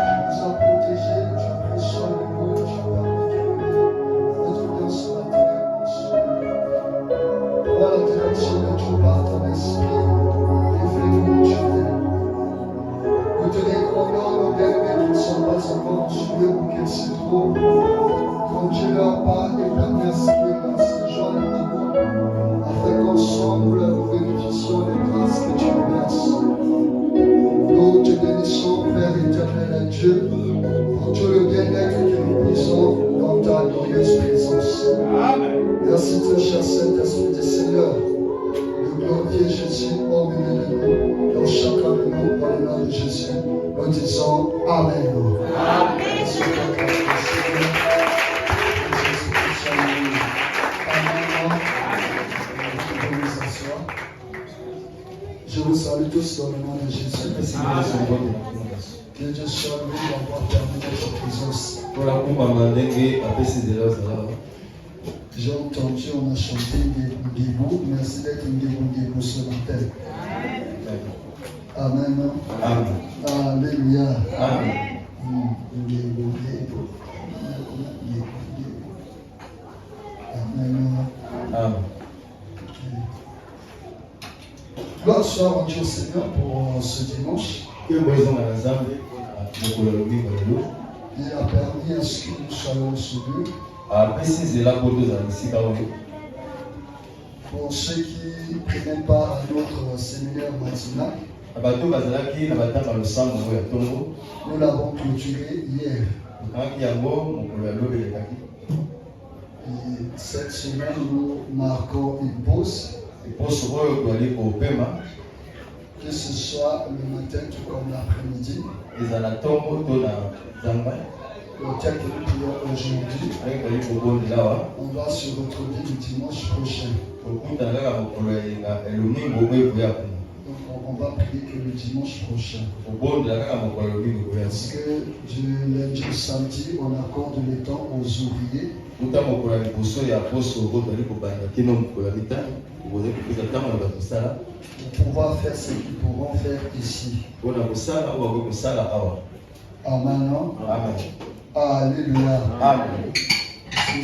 Nous a protégés, tu as consolé. bénissons dans ta glorieuse présence. Merci, très cher Saint-Esprit du Seigneur, de glorifier Jésus au milieu de nous, dans chacun de nous, dans le nom de Jésus. Nous disons Amen. Amen. Je vous salue tous dans le nom de Jésus. Que Dieu soit loué d'avoir terminé cette présence. J'ai entendu, on a chanté Ngébou. Merci d'être Ngébou ce matin. Amen. Amen. Alléluia. Amen. Amen. Amen. Gloire soit rendue au Seigneur pour ce dimanche. Il a permis à ce que nous soyons sauvés. Pour ceux qui prennent part à notre séminaire matinal, nous l'avons clôturé hier. Et cette semaine, nous marquons une pause. Que ce soit le matin tout comme l'après-midi. Le thème que nous prions aujourd'hui, on va se retrouver le dimanche prochain. Donc on va prier que le dimanche prochain. Parce que du lundi au samedi, on accorde le temps aux ouvriers. Pour pouvoir faire ce qu'ils pourront faire ici. Amen. Amen. Alléluia. Amen.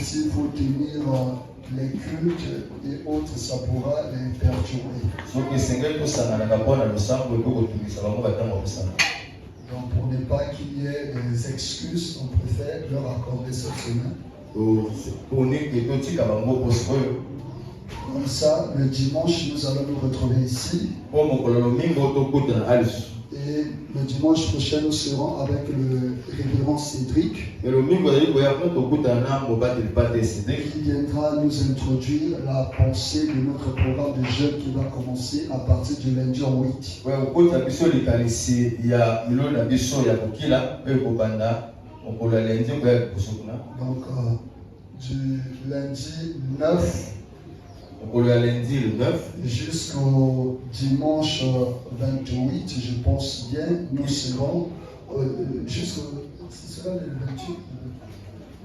S'il faut tenir les cultes et autres, ça pourra les perturber. Donc pour ne pas qu'il y ait des excuses, on préfère leur accorder cette semaine. Comme ça, le dimanche, nous allons nous retrouver ici. Et le dimanche prochain, nous serons avec le révérend Cédric. Qui viendra nous introduire la pensée de notre programme de jeûne qui va commencer à partir du lundi en 8. Donc, du lundi 9 jusqu'au dimanche 28, je pense bien, nous serons jusqu'au... Ce sera le 28.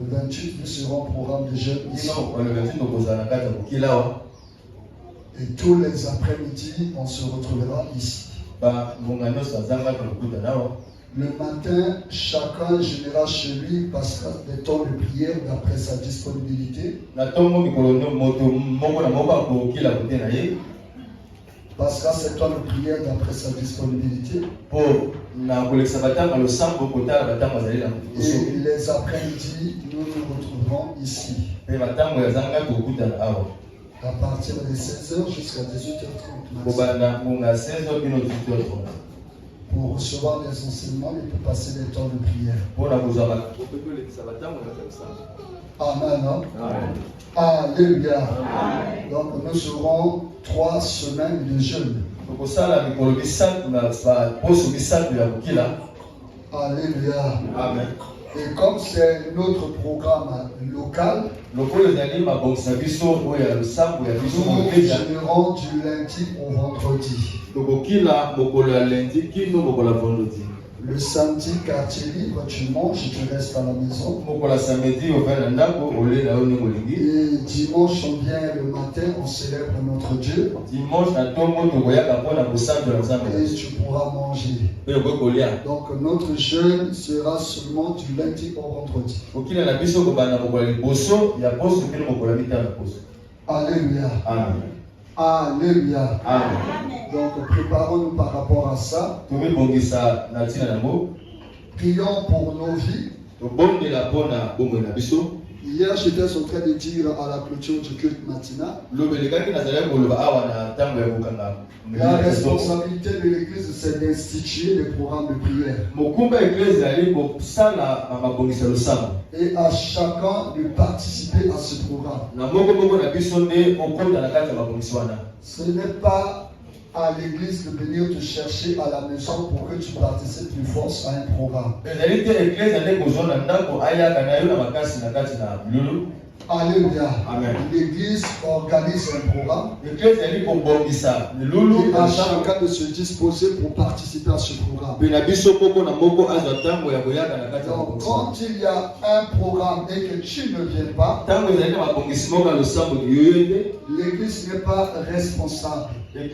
Le 28, nous serons au programme de jeûne ici. Et tous les après-midi, on se retrouvera ici. Le matin, chacun général chez lui passera des temps de prière d'après sa disponibilité. Passera ses temps de prière d'après sa disponibilité. Et les après-midi, nous nous retrouverons ici. À partir de 16h jusqu'à 18h30. Pour recevoir les enseignements et pour passer des temps de prière. Amen. Alléluia. Donc nous serons 3 semaines de jeûne. Alléluia. Amen. Et comme c'est notre programme local, nous générons du lundi au vendredi. Le samedi, quartier libre, tu manges, tu restes à la maison. Et dimanche, on vient le matin, on célèbre notre Dieu. Et tu pourras manger. Donc notre jeûne sera seulement du lundi au vendredi. Alléluia. Amen. Alléluia. Amen. Donc préparons-nous par rapport à ça. Prions pour nos vies. Hier, j'étais en train de dire à la clôture du culte matinal. La responsabilité de l'église, c'est d'instituer des programmes de prière. Et à chacun de participer à ce programme. Ce n'est pas à l'église de venir te chercher à la maison pour que tu participes de force à un programme. Alléluia. Amen. L'église organise un programme. Et à chacun de se disposer pour participer à ce programme. Donc, quand il y a un programme et que tu ne viens pas, l'église n'est pas responsable. Parce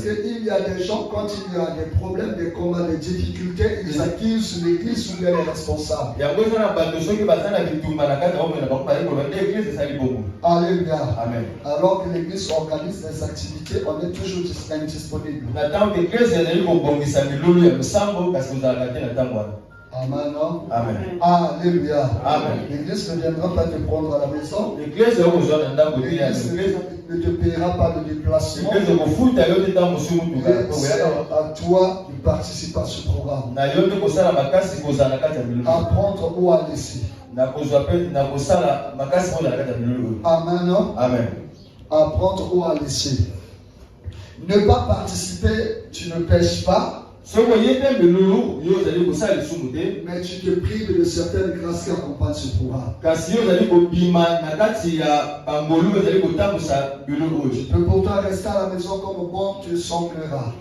qu'il y a des gens, quand il y a des problèmes, des combats, des difficultés, ils accusent l'église ou bien les responsables. Alléluia. Amen. Alors que l'église organise des activités, on est toujours indisponible. Amen. Amen. Alléluia. Amen. L'église ne viendra pas te prendre à la maison. L'église ne te paiera pas de déplacement. C'est à toi de participer à ce programme. Apprendre ou à laisser. Amen. Amen. Apprendre ou à laisser. Ne pas participer, tu ne pêches pas. Mais tu te prives de certaines grâces qui accompagnent ce programme. Tu peux pourtant rester à la maison comme bon te semblera.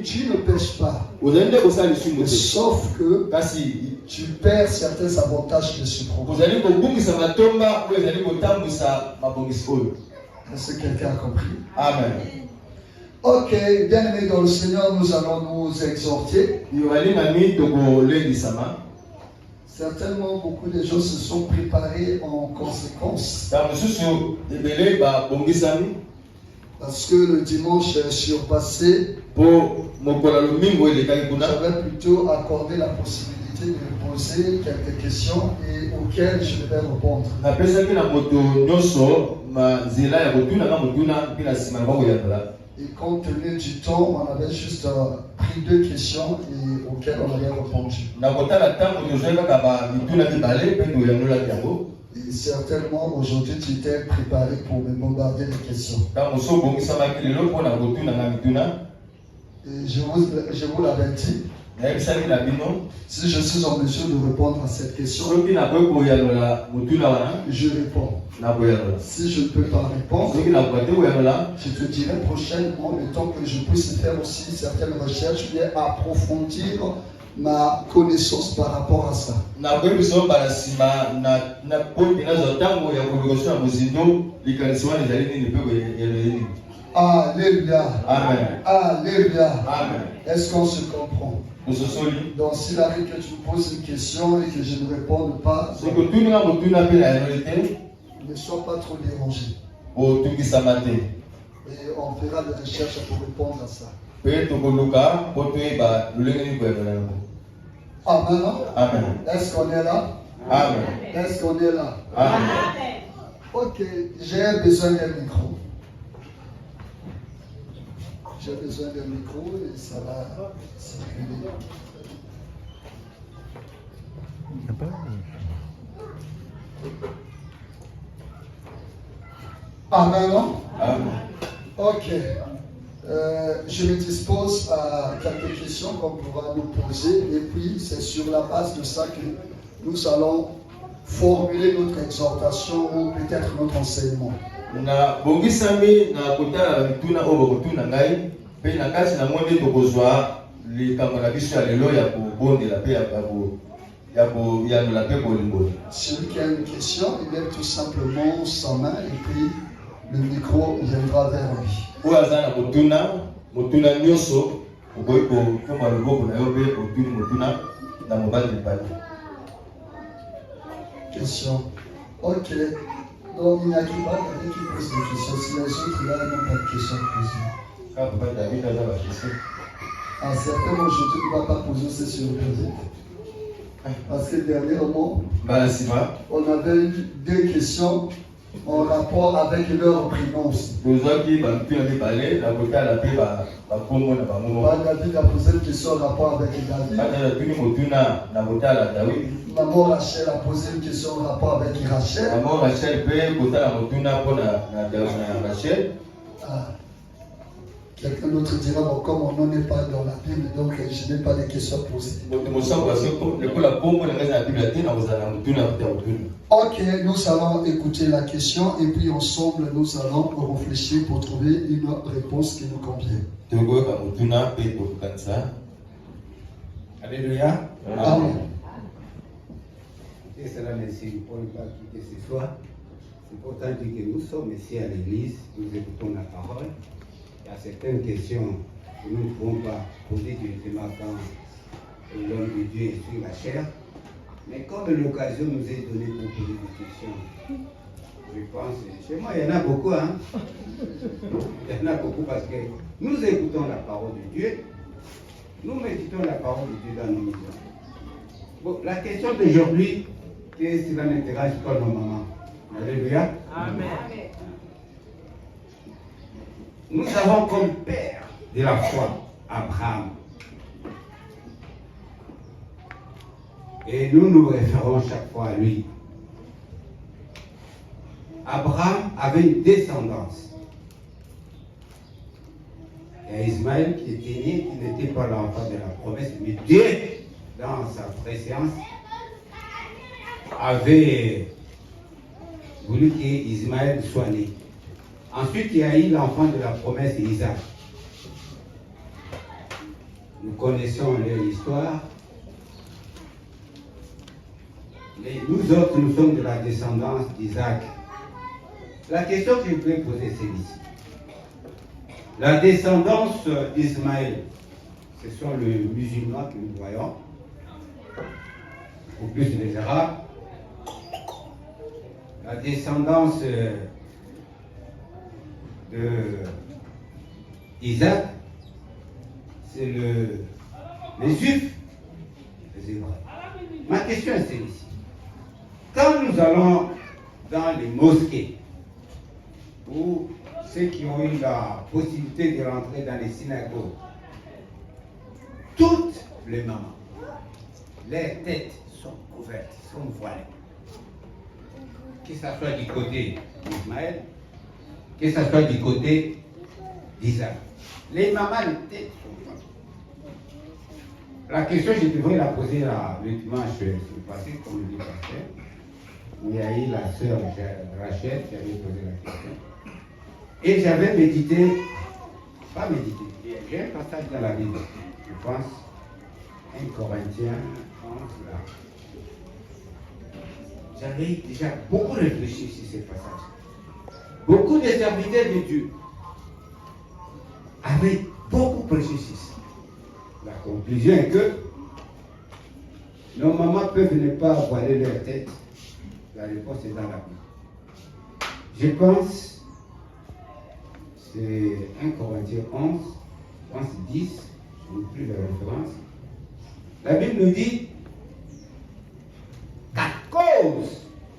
Tu ne pêches pas. Sauf que tu perds certains avantages de ce programme. Est-ce que quelqu'un a compris? Amen. Ok, bien aimé dans le Seigneur, nous allons nous exhorter. Certainement, beaucoup de gens se sont préparés en conséquence. Parce que le dimanche surpassé, j'avais plutôt accordé la possibilité de poser quelques questions et auxquelles je vais répondre. Et compte tenu du temps, on avait juste pris 2 questions et auxquelles on avait répondu. Et certainement aujourd'hui tu t'es préparé pour me bombarder de questions. Et je vous l'avais dit. Si je suis en mesure de répondre à cette question, je réponds. Si je ne peux pas répondre, je te dirai prochainement le temps que je puisse faire aussi certaines recherches et approfondir ma connaissance par rapport à ça. Alléluia. Amen. Alléluia. Amen. Est-ce qu'on se comprend? Donc s'il arrive que tu me poses une question et que je ne réponde pas, ne sois pas trop dérangé. Et on fera des recherches pour répondre à ça. Amen. Amen. Est-ce qu'on est là? Amen. Est-ce qu'on est là? Amen. Ok, j'ai besoin d'un micro. J'ai besoin d'un micro et ça va circuler. Amen. Amen. Ok. Je me dispose à quelques questions qu'on pourra nous poser et puis c'est sur la base de ça que nous allons formuler notre exhortation ou peut-être notre enseignement. Na bongisami na kotala bituna obo kotuna ngai pe na kasi na monde tokozwa likambo na biso ya lelo ya kobondela pe ya nola pe bolingo. Celui qui a une question, il lève tout simplement sa main et puis le micro viendra vers lui. Oaza na motuna nyonso okoki kokoma loboko na yo pe otuni motuna na mobali libali. Question. Ok. Donc il n'y a que pas David qui pose des questions. Si les autres là n'ont pas de questions posées. Ah, David a la question. Ah, certainement aujourd'hui ne va pas poser ces surprises. Parce que dernièrement, on avait eu 2 questions en rapport avec leur prénom. David a posé une question en rapport avec David. Maman Rachel a posé une question en rapport avec Rachel. Quelqu'un d'autre dira, bon, comme mon nom n'est pas dans la Bible, donc je n'ai pas de questions posées. Ok, nous allons écouter la question et puis ensemble nous allons réfléchir pour trouver une réponse qui nous convient. Alléluia. Amen. Et cela merci pour ne pas quitter ce soir. C'est pourtant dit que nous sommes ici à l'église, nous écoutons la parole. Il y a certaines questions que nous ne pouvons pas poser directement quand l'homme de Dieu est sur la chair. Mais comme l'occasion nous est donnée pour poser des questions, je pense, chez moi il y en a beaucoup, hein. Il y en a beaucoup parce que nous écoutons la parole de Dieu, nous méditons la parole de Dieu dans nos maisons. Bon, la question d'aujourd'hui, qu'est-ce que cela n'intéresse pas nos mamans? Alléluia. Amen. Nous avons comme père de la foi Abraham. Et nous nous référons chaque fois à lui. Abraham avait une descendance. Il y a Ismaël qui était né, qui n'était pas l'enfant de la promesse, mais Dieu, dans sa préscience, avait voulu qu'Ismaël soit né. Ensuite, il y a eu l'enfant de la promesse, Isaac. Nous connaissons l'histoire. Mais nous autres, nous sommes de la descendance d'Isaac. La question que je voulais poser, c'est ici. La descendance d'Ismaël, ce sont les musulmans que nous voyons, ou plus les Arabes. La descendance d'Isaac, c'est les Juifs, les Hébreux. Ma question est celle-ci. Quand nous allons dans les mosquées, ou ceux qui ont eu la possibilité de rentrer dans les synagogues, toutes les mamans, leurs têtes sont couvertes, sont voilées. Que ce soit du côté d'Ismaël, que ce soit du côté d'Isaac. Les mamans, les têtes sont voilées. La question, je devrais la poser le dimanche passé, comme le dit pasteur. Il y a eu la sœur Rachel qui avait posé la question. Et j'avais médité, pas médité, j'ai un passage dans la Bible, je pense, 1 Corinthiens 11 là. J'avais déjà beaucoup réfléchi sur ces passages. Beaucoup de serviteurs de Dieu avaient beaucoup prêché sur ça. La conclusion est que nos mamans peuvent ne pas voiler leur tête. La réponse est dans la Bible. Je pense, c'est 1 Corinthiens 11, je pense 10, je n'ai plus la référence. La Bible nous dit qu'à cause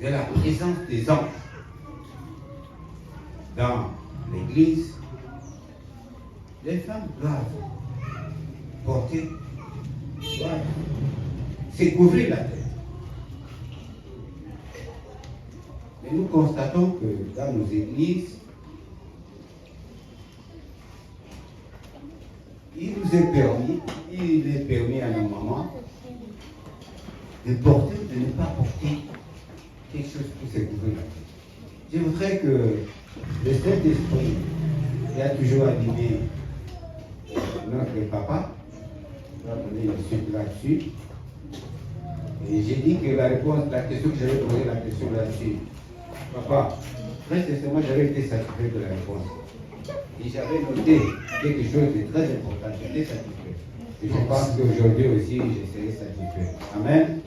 de la présence des anges dans l'église, les femmes doivent porter, doivent se couvrir la tête. Et nous constatons que dans nos églises, il est permis à nos mamans de porter, de ne pas porter quelque chose pour se couvrir la tête. Je voudrais que le Saint-Esprit, qui a toujours animé notre papa, va donner une suite là-dessus. Et j'ai dit que la question que j'avais posée, la question là-dessus, papa, très sincèrement, j'avais été satisfait de la réponse. Et j'avais noté quelque chose de très important. J'étais satisfait. Et je pense qu'aujourd'hui aussi, je serai satisfait. Amen.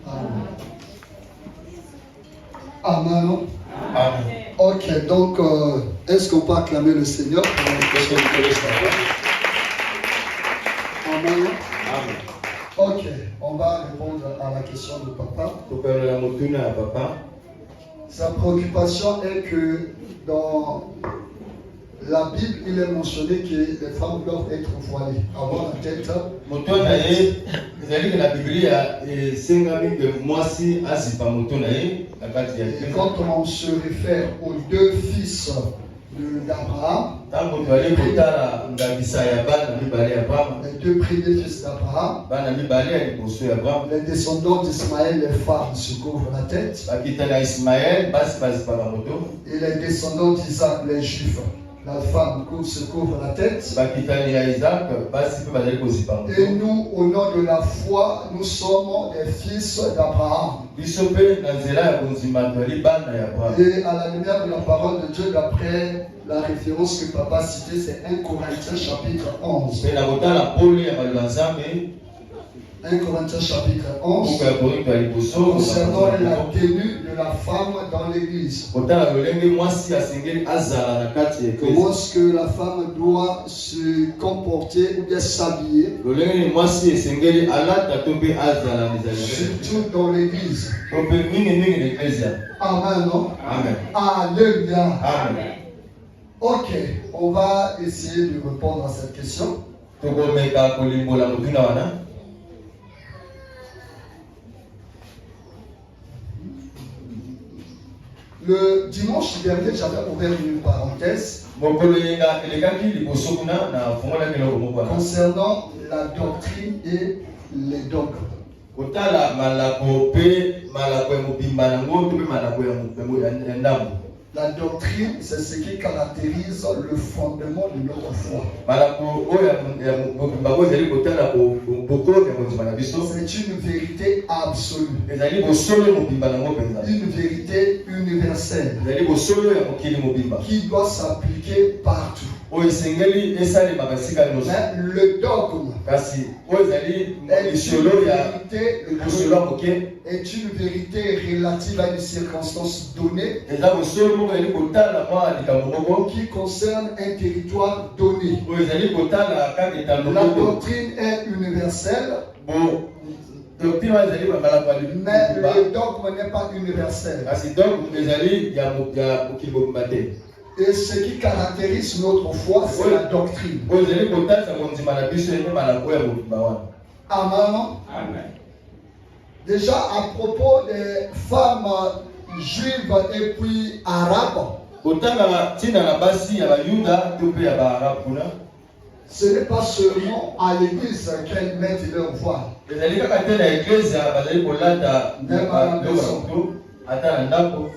Amen. Amen. Ok, donc, est-ce qu'on peut acclamer le Seigneur pour la question de Amen. Amen. Ok, on on va répondre à la question de papa. Papa. Sa préoccupation est que dans la Bible, il est mentionné que les femmes doivent être voilées, avoir la tête. Et quand on se réfère aux deux fils d'Abraham, les deux premiers fils d'Abraham, les descendants d'Ismaël, les femmes se couvrent la tête, et les descendants d'Isaac, les juifs, la femme se couvre la tête. Et nous, au nom de la foi, nous sommes des fils d'Abraham. Et à la lumière de la parole de Dieu, d'après la référence que papa citait, c'est 1 Corinthiens chapitre 11. 1 Corinthiens chapitre 11, concernant la tenue de la femme dans l'église. Comment est-ce que la femme doit se comporter ou bien s'habiller, surtout dans l'église. Amen, non? Amen. Alléluia. Amen. Ok, on va essayer de répondre à cette question. Le dimanche dernier, j'avais ouvert une parenthèse concernant la doctrine et les dogmes. La doctrine, c'est ce qui caractérise le fondement de notre foi. C'est une vérité absolue. Une vérité universelle qui doit s'appliquer partout. Mais le dogme est une vérité relative à une circonstance donnée qui concerne un territoire donné. La doctrine est universelle, mais le dogme n'est pas universel. Et ce qui caractérise notre foi, c'est la doctrine. Amen. Déjà à propos des femmes juives et puis arabes, ce n'est pas seulement à l'église qu'elles mettent leur voile. Même à la maison.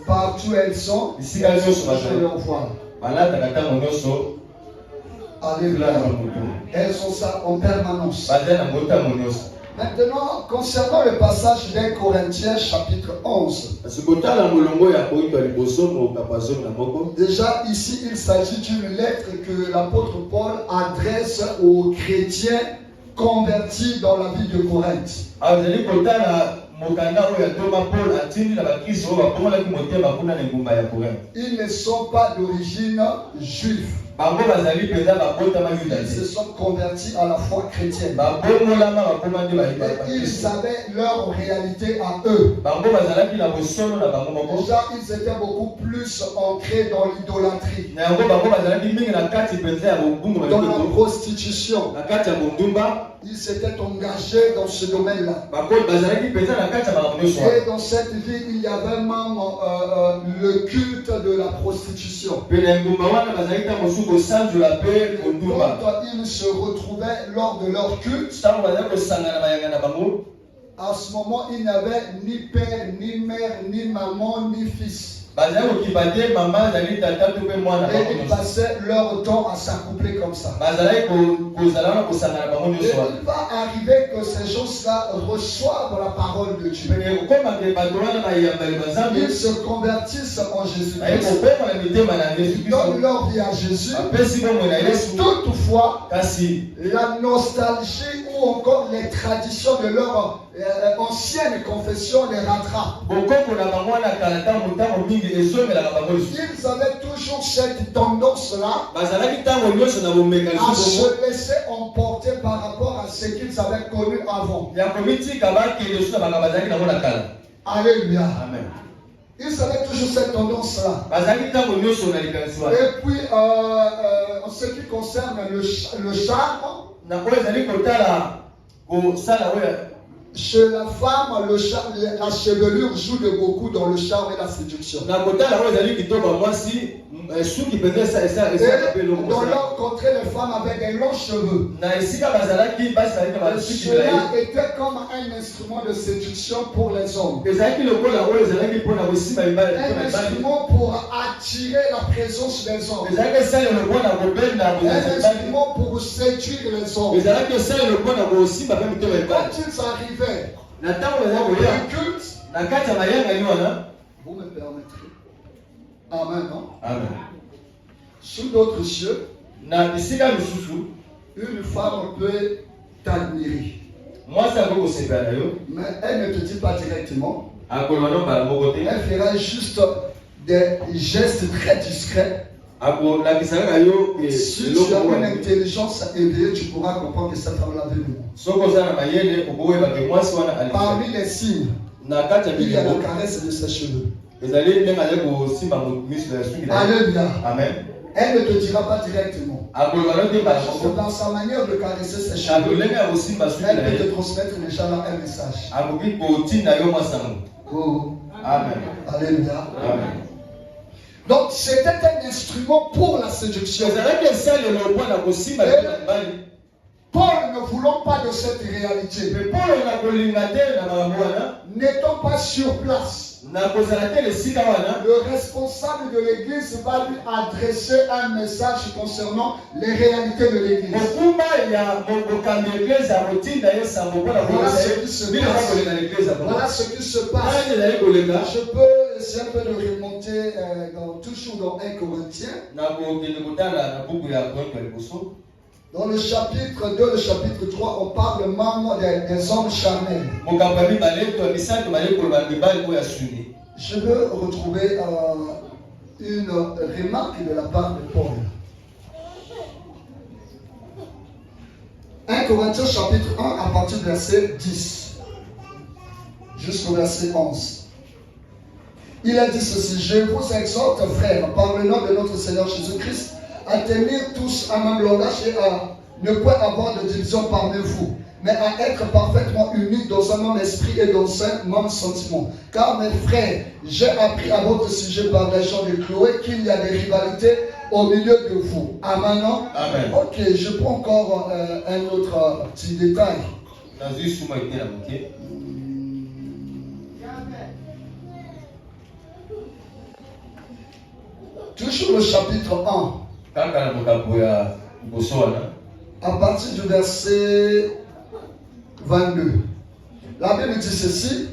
Partout elles sont, leur voile. Alléluia. Elles sont ça en permanence. Maintenant, concernant le passage d'un Corinthiens chapitre 11, déjà ici il s'agit d'une lettre que l'apôtre Paul adresse aux chrétiens convertis dans la ville de Corinthe. Ils ne sont pas d'origine juive. Ils se sont convertis à la foi chrétienne. Et ils avaient leur réalité à eux. Déjà, ils étaient beaucoup plus ancrés dans l'idolâtrie, dans la prostitution. Ils s'étaient engagés dans ce domaine-là. Et dans cette vie, il y avait même le culte de la prostitution. Quand ils se retrouvaient lors de leur culte, à ce moment, il n'y avait ni père, ni mère, ni maman, ni fils. Et ils passaient leur temps à s'accoupler comme ça. Et il va arriver que ces gens-là reçoivent la parole de Dieu. Ils se convertissent en Jésus-Christ. Ils donnent leur vie à Jésus. Mais toutefois, la nostalgie ou encore les traditions de leur ancienne confession les rattrapent. Ils avaient toujours cette tendance-là à se laisser emporter par rapport à ce qu'ils avaient connu avant. Alléluia. Amen. Ils avaient toujours cette tendance-là. Et puis, en ce qui concerne le charme, chez la femme, la chevelure joue de beaucoup dans le charme et la séduction. Et dans leur contrée, les femmes avaient des longs cheveux. Cela était comme un instrument de séduction pour les hommes. Un instrument pour attirer la présence des hommes. Un instrument pour séduire les hommes. Quand ils arrivaient au culte, vous me permettrez. Amen, non? Amen. Sous d'autres cieux, une femme peut t'admirer. Mais elle ne te dit pas directement. Elle fera juste des gestes très discrets. Si tu as une intelligence éveillée, tu pourras comprendre que cette femme l'avait vu. Parmi les signes, il y a la caresse de ses cheveux. Alléluia. Amen. Elle ne te dira pas directement. Dans sa manière de caresser ses cheveux, elle peut te transmettre déjà là un message. Oh. Amen. Alléluia. Amen. Donc c'était un instrument pour la séduction. Paul ne voulant pas de cette réalité, n'étant pas sur place, le responsable de l'église va lui adresser un message concernant les réalités de l'église. Voilà ce qui se passe. Je peux essayer un peu de remonter toujours dans 1 Corinthiens. Dans le chapitre 2, le chapitre 3, on parle même des hommes charnels. Je veux retrouver une remarque de la part de Paul. 1 Corinthiens chapitre 1 à partir du verset 10 jusqu'au verset 11. Il a dit ceci: je vous exhorte, frères, par le nom de notre Seigneur Jésus-Christ, à tenir tous un même langage et à ne point avoir de division parmi vous, mais à être parfaitement unis dans un même esprit et dans un même sentiment. Car mes frères, j'ai appris à votre sujet par les gens de Chloé qu'il y a des rivalités au milieu de vous. Amen. Amen. Ok, je prends encore un autre petit détail. Toujours le chapitre 1. À partir du verset 22. La Bible dit ceci: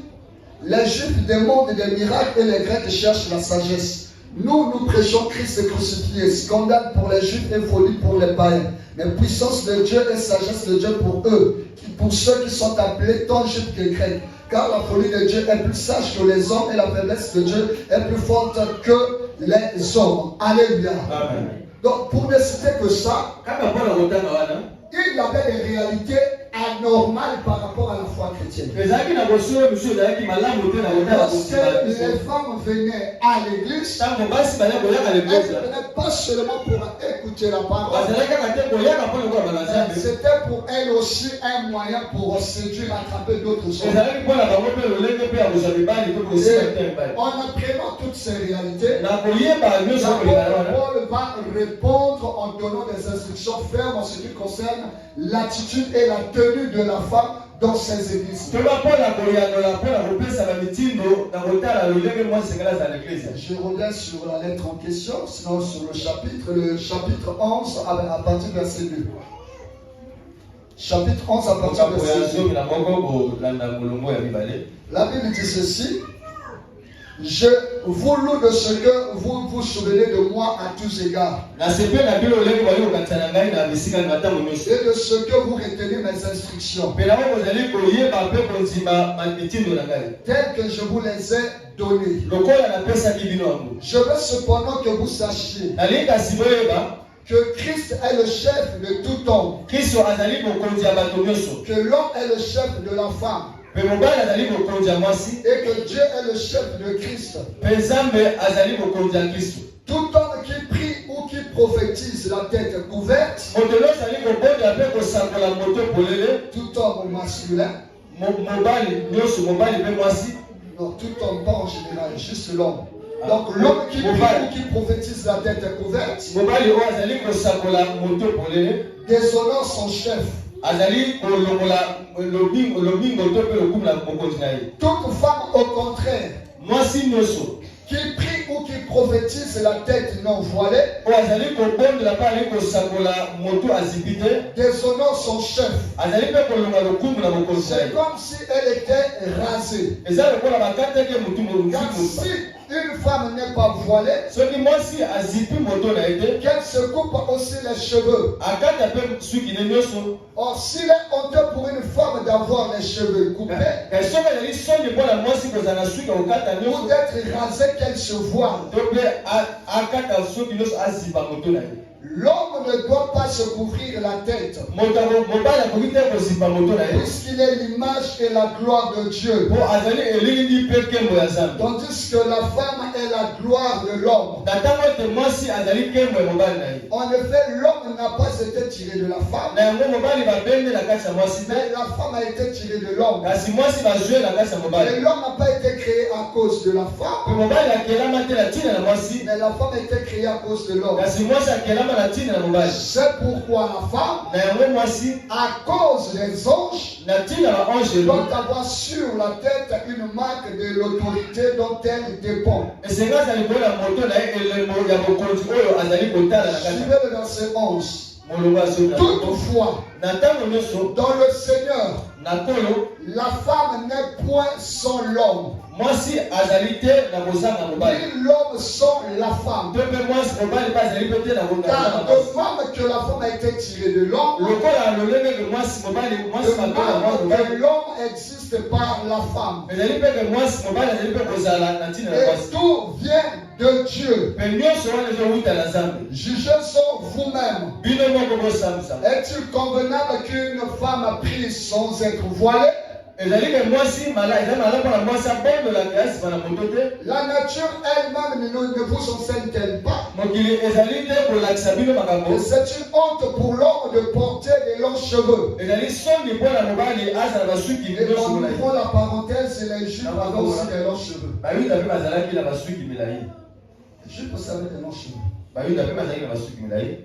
les Juifs demandent des miracles et les Grecs cherchent la sagesse. Nous prêchons Christ crucifié, scandale pour les Juifs et folie pour les païens. Mais puissance de Dieu et sagesse de Dieu pour eux, pour ceux qui sont appelés tant Juifs que Grecs. Car la folie de Dieu est plus sage que les hommes et la faiblesse de Dieu est plus forte que les hommes. Alléluia. Amen. Donc, pour ne citer que ça, il y avait des réalités anormales par rapport à la foi chrétienne. Lorsque les femmes venaient à l'église, elles ne venaient pas seulement pour écouter la parole, c'était pour elles aussi un moyen pour séduire, attraper d'autres hommes. En apprenant toutes ces réalités, Paul va répondre en donnant des instructions fermes en ce qui concerne l'attitude et la tenue de la femme dans ces églises. Je reviens sur la lettre en question, sinon sur le chapitre 11 à partir du verset 2. Chapitre 11 à partir du verset 2. La Bible dit ceci: je vous loue de ce que vous vous souvenez de moi à tous égards. Et de ce que vous retenez mes instructions, telles que je vous les ai données. Je veux cependant que vous sachiez que Christ est le chef de tout homme, que l'homme est le chef de la femme, et que Dieu est le chef de Christ. Tout homme qui prie ou qui prophétise la tête couverte, tout homme masculin, non, tout homme pas en général, juste l'homme. Donc l'homme qui prie ou qui prophétise la tête couverte déshonore son chef. Toute femme au contraire qui prie ou qui prophétise la tête non voilée déshonore son chef. C'est comme si elle était rasée. Car si une femme n'est pas voilée, qu'elle se coupe aussi les cheveux. Or, s'il est honteux pour une femme d'avoir les cheveux coupés, ou d'être rasée, qu'elle se voile. L'homme ne doit pas se couvrir la tête, puisqu'il est l'image et la gloire de Dieu. Tandis que la femme est la gloire de l'homme. En effet, l'homme n'a pas été tiré de la femme, mais la femme a été tirée de l'homme. Et l'homme n'a pas été créé à cause de la femme, mais la femme a été créée à cause de l'homme. C'est pourquoi la femme, à cause des anges, doit avoir sur la tête une marque de l'autorité dont elle dépend. Suivez le verset 11. Toutefois, dans le Seigneur, la femme n'est point sans l'homme, ni l'homme sans la femme. Car de femme que la femme a été tirée de l'homme, de même que l'homme existe par la femme. Et tout vient de Dieu. Jugez sur vous-même. Est-il convenable qu'une femme prie sans être voilée? La nature elle-même ne vous enseigne-t-elle pas? C'est une honte pour l'homme de porter des longs cheveux. Et en ouvrant la parenthèse, les juifs avaient aussi des longs cheveux. Les juifs aussi avaient des longs cheveux.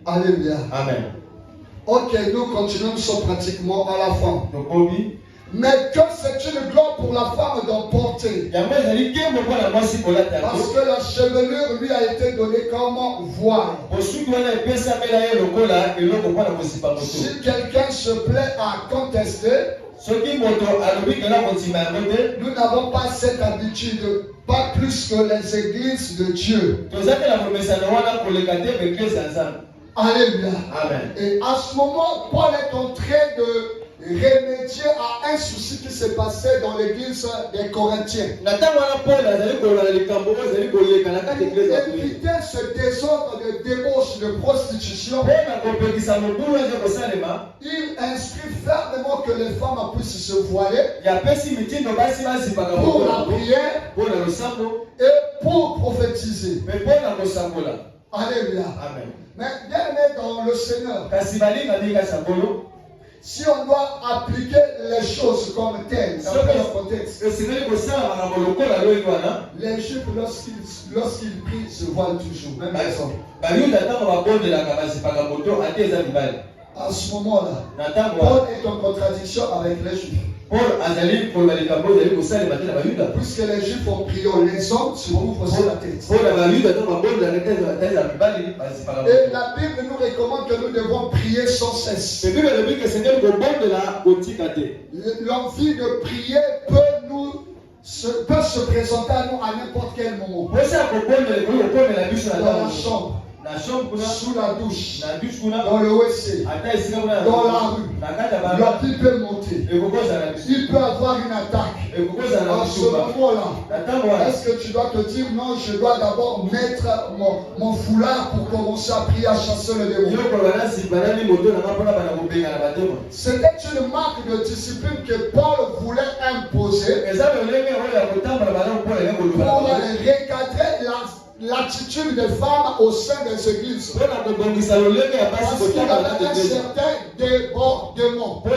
Alléluia. Amen. Ok, nous continuons, nous sommes pratiquement à la fin. Mais que c'est une gloire pour la femme d'en porter. Parce que la chevelure lui a été donnée comme voile. Si quelqu'un se plaît à contester, nous n'avons pas cette habitude, pas plus que les églises de Dieu. Alléluia. Amen. Et à ce moment, Paul est en train de remédier à un souci qui s'est passé dans l'église des Corinthiens. Éviter ce désordre de débauche, de prostitution. Il inscrit fermement que les femmes puissent se voiler pour la prière et pour prophétiser. Alléluia. Amen. Mais bien aimé dans le Seigneur, si on doit appliquer les choses comme telles, dans le contexte, les juifs, lorsqu'ils prient, se voilent toujours. Même exemple. À ce moment-là, Paul est en contradiction avec les juifs. Puisque les juifs ont prié, les hommes se couvrent aussi la tête. Et la Bible nous recommande que nous devons prier sans cesse. L'envie de prier peut se présenter à nous à n'importe quel moment. Dans la chambre, sous la douche, dans le WC, dans la rue, l'envie peut monter. Il peut avoir une attaque. À ce moment-là, est-ce que tu dois te dire non, je dois d'abord mettre mon foulard pour commencer à prier, à chasser le démon? C'était une marque de discipline que Paul voulait imposer pour recadrer l'attitude des femmes au sein des églises. Parce qu'il y avait un certain débordement. Et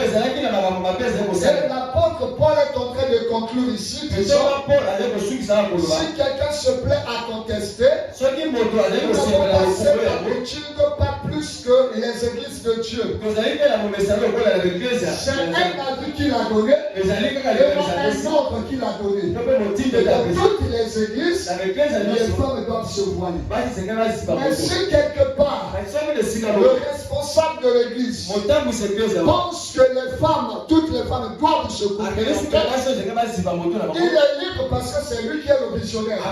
l'apôtre Paul est en train de conclure ici, disant, si quelqu'un se plaît à contester, nous n'avons pas cette habitude, pas plus que les églises de Dieu. C'est un avis qu'il a donné, et non un ordre qu'il a donné. Dans toutes les églises, les femmes doivent se voiler. Mais si quelque part, le responsable de l'église pense que les femmes, toutes les femmes doivent se couvrir, il est libre parce que c'est lui qui est le visionnaire.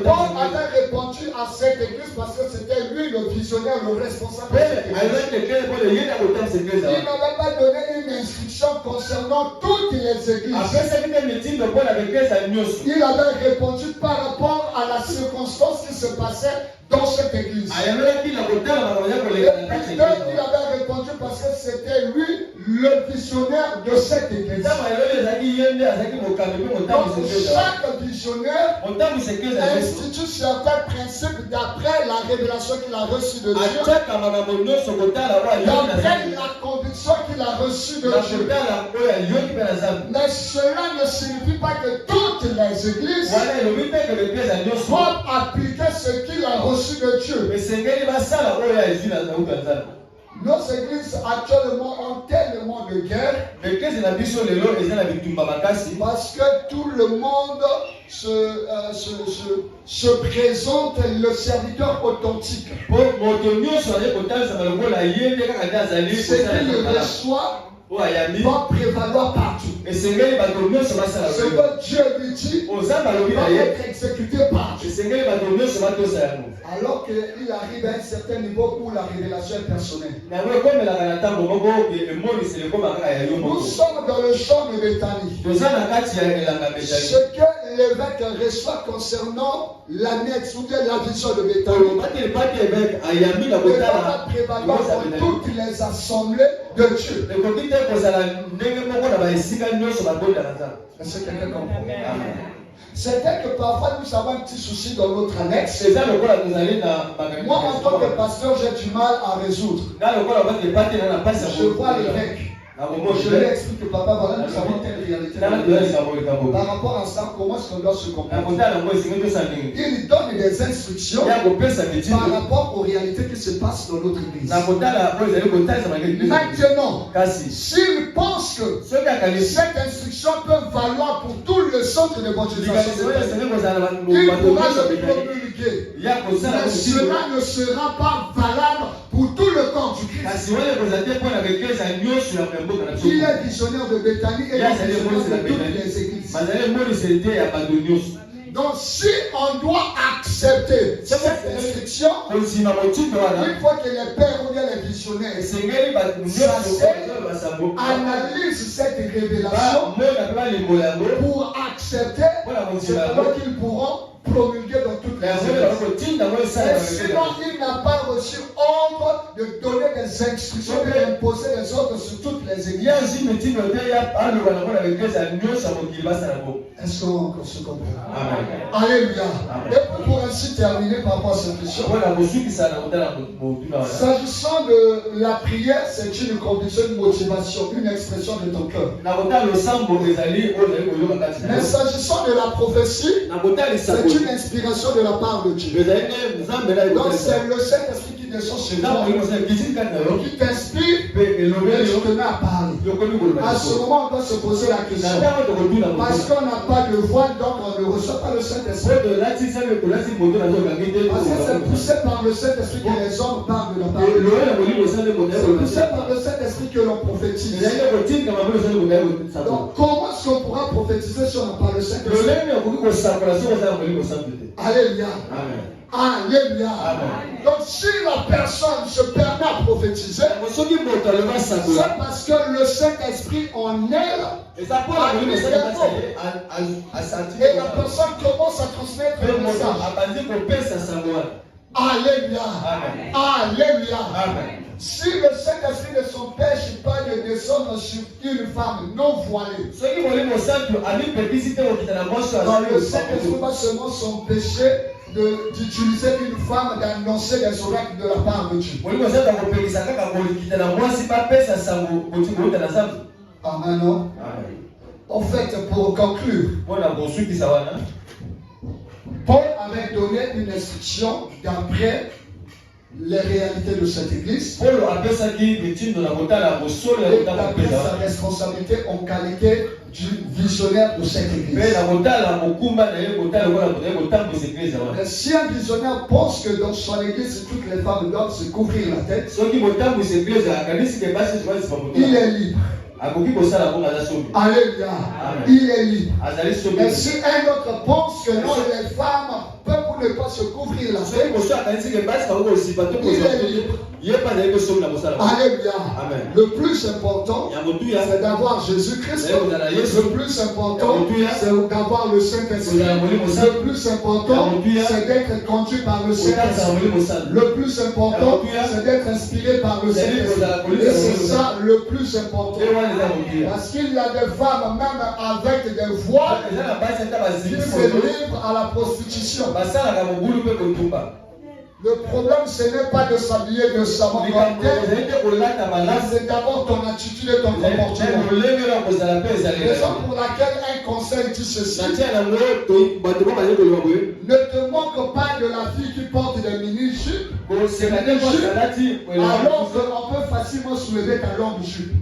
Paul avait répondu à cette église parce que c'était lui le visionnaire, le responsable de cette église. Il n'avait pas donné une instruction concernant toutes les églises. Il avait répondu par rapport à la circonstance qui se passait dans cette église. Et il avait répondu parce que c'était lui le visionnaire de cette église. Donc chaque visionnaire institue certains principes d'après la révélation qu'il a reçue de Dieu, d'après la conviction qu'il a reçue de Dieu. Mais cela ne signifie pas que toutes les églises doivent appliquer ce qu'il a reçu de Dieu. Nos églises actuellement ont tellement de guerre parce que tout le monde se présente le serviteur authentique. Ce qu'il reçoit va prévaloir partout. Ce que Dieu lui dit va être exécuté partout. Alors qu'il arrive à un certain niveau où la révélation est personnelle. Nous sommes dans le champ de Béthanie. Ce que l'évêque reçoit concernant l'annexe ou bien la vision de Béthanie ne va pas prévaloir dans toutes les assemblées de Dieu. Est-ce que quelqu'un comprend? C'était que parfois nous avons un petit souci dans notre annexe. Moi, en tant que pasteur, j'ai du mal à résoudre. Je vois l'évêque. Je lui explique que papa, voilà, nous avons telle réalité. Par rapport à ça, comment est-ce qu'on doit se comporter? Il donne des instructions par rapport aux réalités qui se passent dans notre église. Maintenant, s'il pense que cette instruction peut valoir pour tout le centre de l'évangélisation, il pourra le promulguer. Mais cela ne sera pas valable pour tout le corps du Christ. Il est visionnaire de Béthanie et il est visionnaire de toutes les églises. Donc si on doit accepter cette instruction, il faut que les pères ou bien les visionnaires analysent cette révélation pour accepter, c'est alors qu'ils pourront promulguer dans toutes les églises. Sinon, il n'a pas reçu ordre de donner des instructions et d'imposer des ordres sur toutes les églises. Est-ce qu'on se comprend? Alléluia. Et pour ainsi terminer par rapport à cette question, s'agissant de la prière, c'est une conviction, une motivation, une expression de ton cœur. Mais s'agissant de la prophétie, c'est une inspiration de la part de Dieu. Donc c'est le Saint-Esprit qui descend chez toi, qui t'inspire et je te mets à parler. À ce moment, on doit se poser la question. Parce qu'on n'a pas de voix, donc on ne reçoit pas le Saint-Esprit. Parce que c'est poussé par le Saint-Esprit que les hommes parlent de la parole. C'est poussé par le Saint-Esprit que l'on prophétise. Donc comment est-ce qu'on pourra prophétiser si on n'a pas le Saint-Esprit? Alléluia. Alléluia. Donc si la personne se permet à prophétiser, c'est parce que le Saint-Esprit en elle a mis des mots. Et la personne commence à transmettre le message. Alléluia. Alléluia. Si le Saint-Esprit ne s'empêche pas de descendre sur une femme non voilée, le Saint-Esprit va seulement s'empêcher d'utiliser une femme, d'annoncer des oracles de la part de Dieu. Amen. En fait, pour conclure, Paul avait donné une instruction d'après les réalités de cette église. Paul avait sa responsabilité en qualité du visionnaire de cette église. Et si un visionnaire pense que dans son église toutes les femmes doivent se couvrir la tête, il est libre. Alléluia. Il est libre. Et si un autre pense que non, les femmes peuvent ne pas se couvrir la tête, il est libre. Alléluia. Le plus important, c'est d'avoir Jésus-Christ. Le plus important, c'est d'avoir le Saint-Esprit. Le plus important, c'est d'être conduit par le Saint-Esprit. Le plus important, c'est d'être inspiré par le Saint-Esprit. Et c'est ça le plus important. Parce qu'il y a des femmes, même avec des voiles, qui se livrent à la prostitution. Le problème, ce n'est pas de s'habiller de savon, c'est d'abord ton attitude et ton comportement. Raison pour laquelle un conseil dit ceci: ne te moque pas de la fille qui porte des mini-jupes, alors qu'on peut facilement soulever ta longue jupe.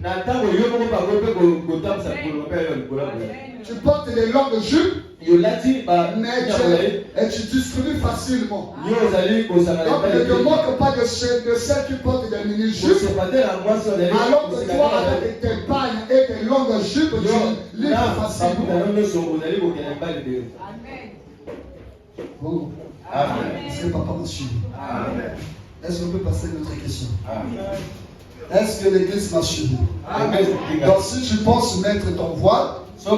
Tu portes des longues jupes, mais tu distribues facilement. Donc ne te moque pas de celle qui porte des mini-jupes, alors que toi, avec tes pagnes et tes longues jupes, tu livres facilement. Bon. Est-ce que papa me suit? Est-ce qu'on peut passer à une autre question? Est-ce que l'église m'a suivi? Donc si tu penses mettre ton voile, là,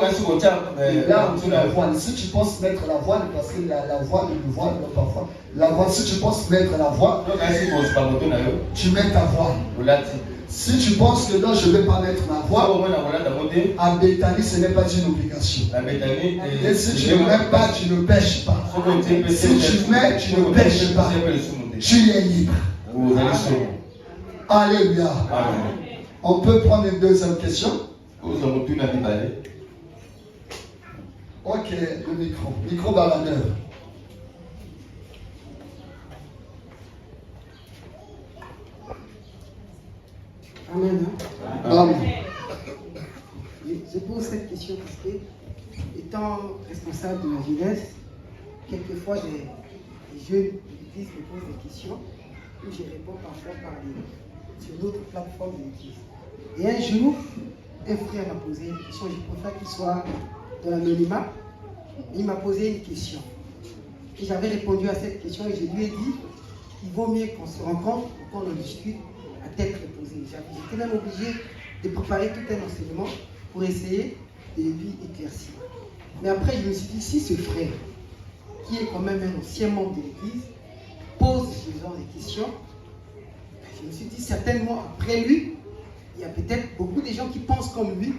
la voile. Si tu penses mettre la voile, parce que la voile, le voile, parfois. La voile, si tu penses mettre la voile, tu mets ta voile. Si tu penses que non, je ne vais pas mettre ma voile, à Béthanie, ce n'est pas une obligation. Et si tu ne mets pas, tu ne pêches pas. Si tu mets, tu ne pêches pas. Tu es libre. Alléluia. On peut prendre une deuxième question? Ok, le micro. Micro-baladeur. Amen. Amen. Je pose cette question parce que, étant responsable de la jeunesse, quelquefois les jeunes de l'église me posent des questions où je réponds parfois sur d'autres plateformes de l'église. Et un jour, un frère m'a posé une question, je préfère qu'il soit dans l'anonymat. Il m'a posé une question. Et j'avais répondu à cette question et je lui ai dit qu'il vaut mieux qu'on se rencontre, qu'on en discute à tête reposée. J'étais même obligé de préparer tout un enseignement pour essayer de lui éclaircir. Mais après, je me suis dit, si ce frère, qui est quand même un ancien membre de l'église, pose ce genre de questions, je me suis dit, certainement après lui, il y a peut-être beaucoup de gens qui pensent comme lui,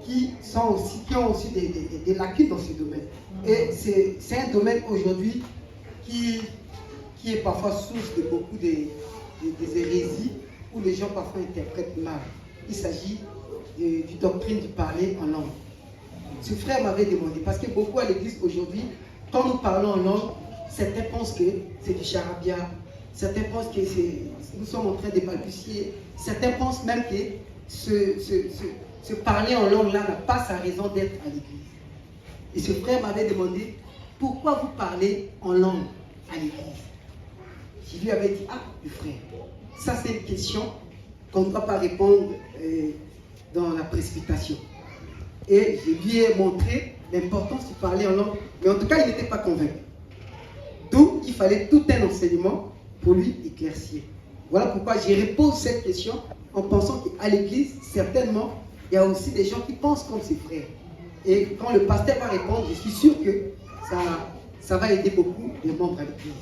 qui ont aussi des lacunes dans ce domaine. Et c'est un domaine aujourd'hui qui est parfois source de beaucoup des hérésies, où les gens parfois interprètent mal. Il s'agit du doctrine du parler en langue. Ce frère m'avait demandé, parce que beaucoup à l'église aujourd'hui, quand nous parlons en langue, certains pensent que c'est du charabia, certains pensent que nous sommes en train de balbutier, certains pensent même que ce parler en langue-là n'a pas sa raison d'être à l'église. Et ce frère m'avait demandé, pourquoi vous parlez en langue à l'église? Je lui avais dit, du frère, ça c'est une question qu'on ne doit pas répondre dans la précipitation. Et je lui ai montré l'importance de parler en langue, mais en tout cas il n'était pas convaincu. D'où il fallait tout un enseignement pour lui éclaircir. Voilà pourquoi je repose cette question en pensant qu'à l'église, certainement, il y a aussi des gens qui pensent comme ses frères. Et quand le pasteur va répondre, je suis sûr que ça va aider beaucoup de membres à l'église.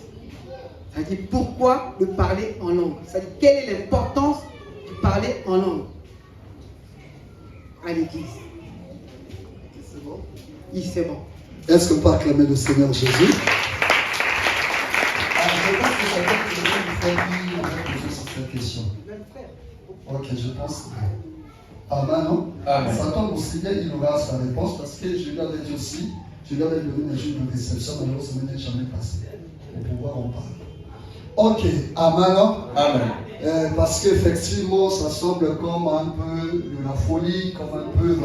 C'est-à-dire, pourquoi le parler en langue? C'est-à-dire, quelle est l'importance de parler en langue à l'église? C'est bon? Oui, c'est bon. Est-ce qu'on peut acclamer le Seigneur Jésus? Je pense que ça peut être une famille sur cette question. Ok, je pense. Amen, non? Amen. Ça tombe aussi bien, il aura sa réponse parce que je lui avais dit aussi, je lui avais donné un jour de réception, malheureusement, ça ne m'est jamais passé. Pour pouvoir en parler. Ok, amen, non? Amen. Parce qu'effectivement, ça semble comme un peu de la folie, comme un peu.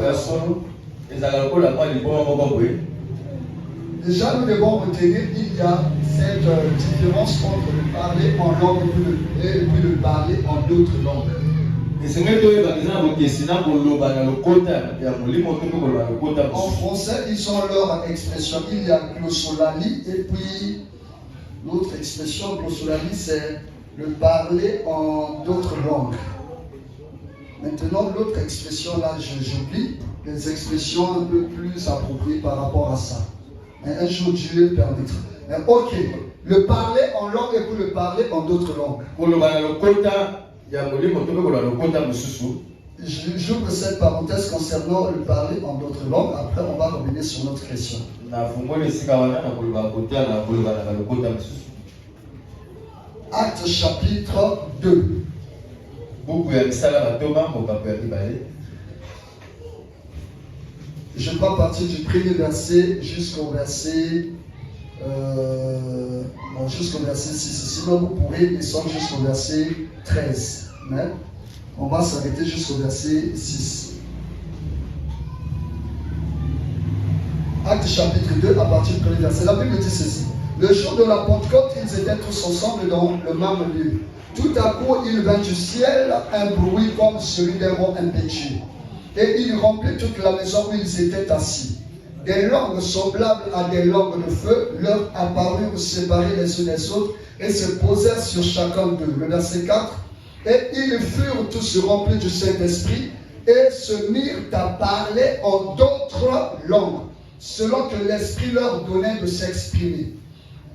Déjà, nous devons retenir qu'il y a cette différence entre le parler en langue et puis le parler en d'autres langues. En français, ils ont leur expression. Il y a glossolali et puis l'autre expression glossolali, c'est le parler en d'autres langues. Maintenant, l'autre expression là, j'oublie les expressions un peu plus appropriées par rapport à ça. Un jour, Dieu permettra. Mais ok, le parler en langue et puis le parler en d'autres langues. J'ouvre cette parenthèse concernant le parler en d'autres langues. Après, on va revenir sur notre question. Actes chapitre 2. Je prends partir du premier verset jusqu'au verset 6. Sinon, vous pourrez descendre jusqu'au verset 13. Mais on va s'arrêter jusqu'au verset 6. Actes chapitre 2, à partir du premier verset. La Bible dit ceci. Le jour de la Pentecôte, ils étaient tous ensemble dans le même lieu. Tout à coup, il vint du ciel un bruit comme celui d'un vent impétueux. Et il remplit toute la maison où ils étaient assis. Des langues semblables à des langues de feu leur apparurent séparées les uns des autres et se posèrent sur chacun d'eux. Le verset 4. Et ils furent tous remplis du Saint-Esprit et se mirent à parler en d'autres langues, selon que l'Esprit leur donnait de s'exprimer.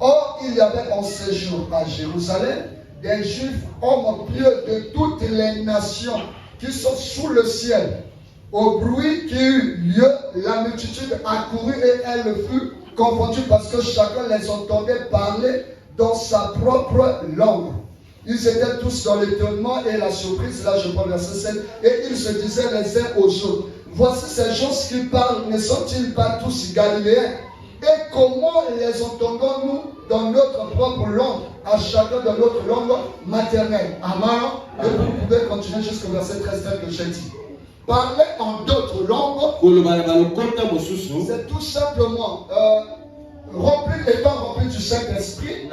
Or, il y avait en séjour à Jérusalem des Juifs, hommes pieux de toutes les nations qui sont sous le ciel. Au bruit qui eut lieu, la multitude accourut et elle fut confondue parce que chacun les entendait parler dans sa propre langue. Ils étaient tous dans l'étonnement et la surprise. Là, je prends le verset 7. Et ils se disaient les uns aux autres: voici ces gens qui parlent, ne sont-ils pas tous galiléens? Et comment les entendons-nous dans notre propre langue, à chacun dans notre langue maternelle? Amen. Et vous pouvez continuer jusqu'au verset 13 tel que j'ai dit. Parler en d'autres langues, c'est tout simplement étant rempli du Saint-Esprit,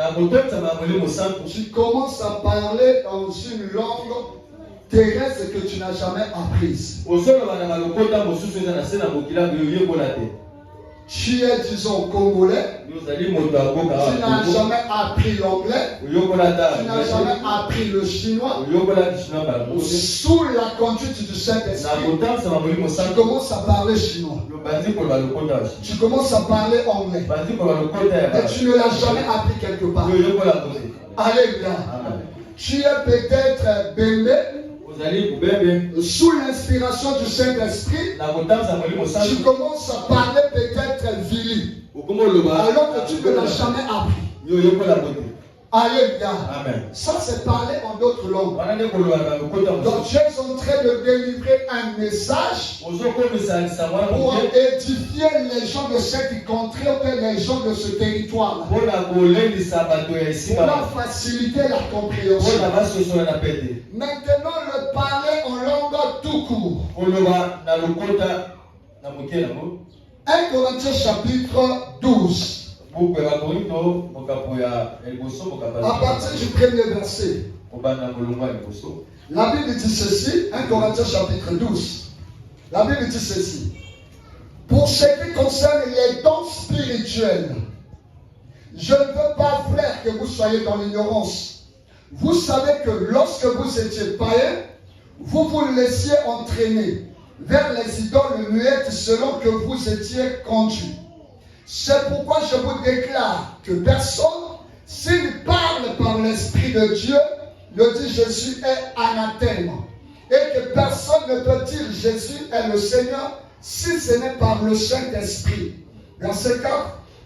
tu commences à parler dans une langue terrestre que tu n'as jamais apprise. Tu es, disons, congolais, tu n'as jamais appris l'anglais, tu n'as jamais appris le chinois. Sous la conduite du Saint-Esprit, tu commences à parler chinois, tu commences à parler anglais, et tu ne l'as jamais appris quelque part. Alléluia. Tu es peut-être béné sous l'inspiration du Saint-Esprit, tu commences à parler peut-être vili, alors que tu ne l'as jamais appris. Alléluia. Ça, c'est parler en d'autres langues. Donc, Dieu est en train de délivrer un message pour édifier les gens de cette contrée et les gens de ce territoire, pour leur faciliter la compréhension. Maintenant, le parler en langue tout court. 1 Corinthiens chapitre 12. À partir du premier verset. La Bible dit ceci, 1 Corinthiens chapitre 12. La Bible dit ceci. Pour ce qui concerne les dons spirituels, Je ne veux pas, frère, que vous soyez dans l'ignorance. Vous savez que lorsque vous étiez païens, vous vous laissiez entraîner vers les idoles muettes selon que vous étiez conduits. C'est pourquoi je vous déclare que personne, s'il parle par l'Esprit de Dieu, ne dit Jésus est anathème. Et que personne ne peut dire Jésus est le Seigneur si ce n'est par le Saint-Esprit. Verset 4.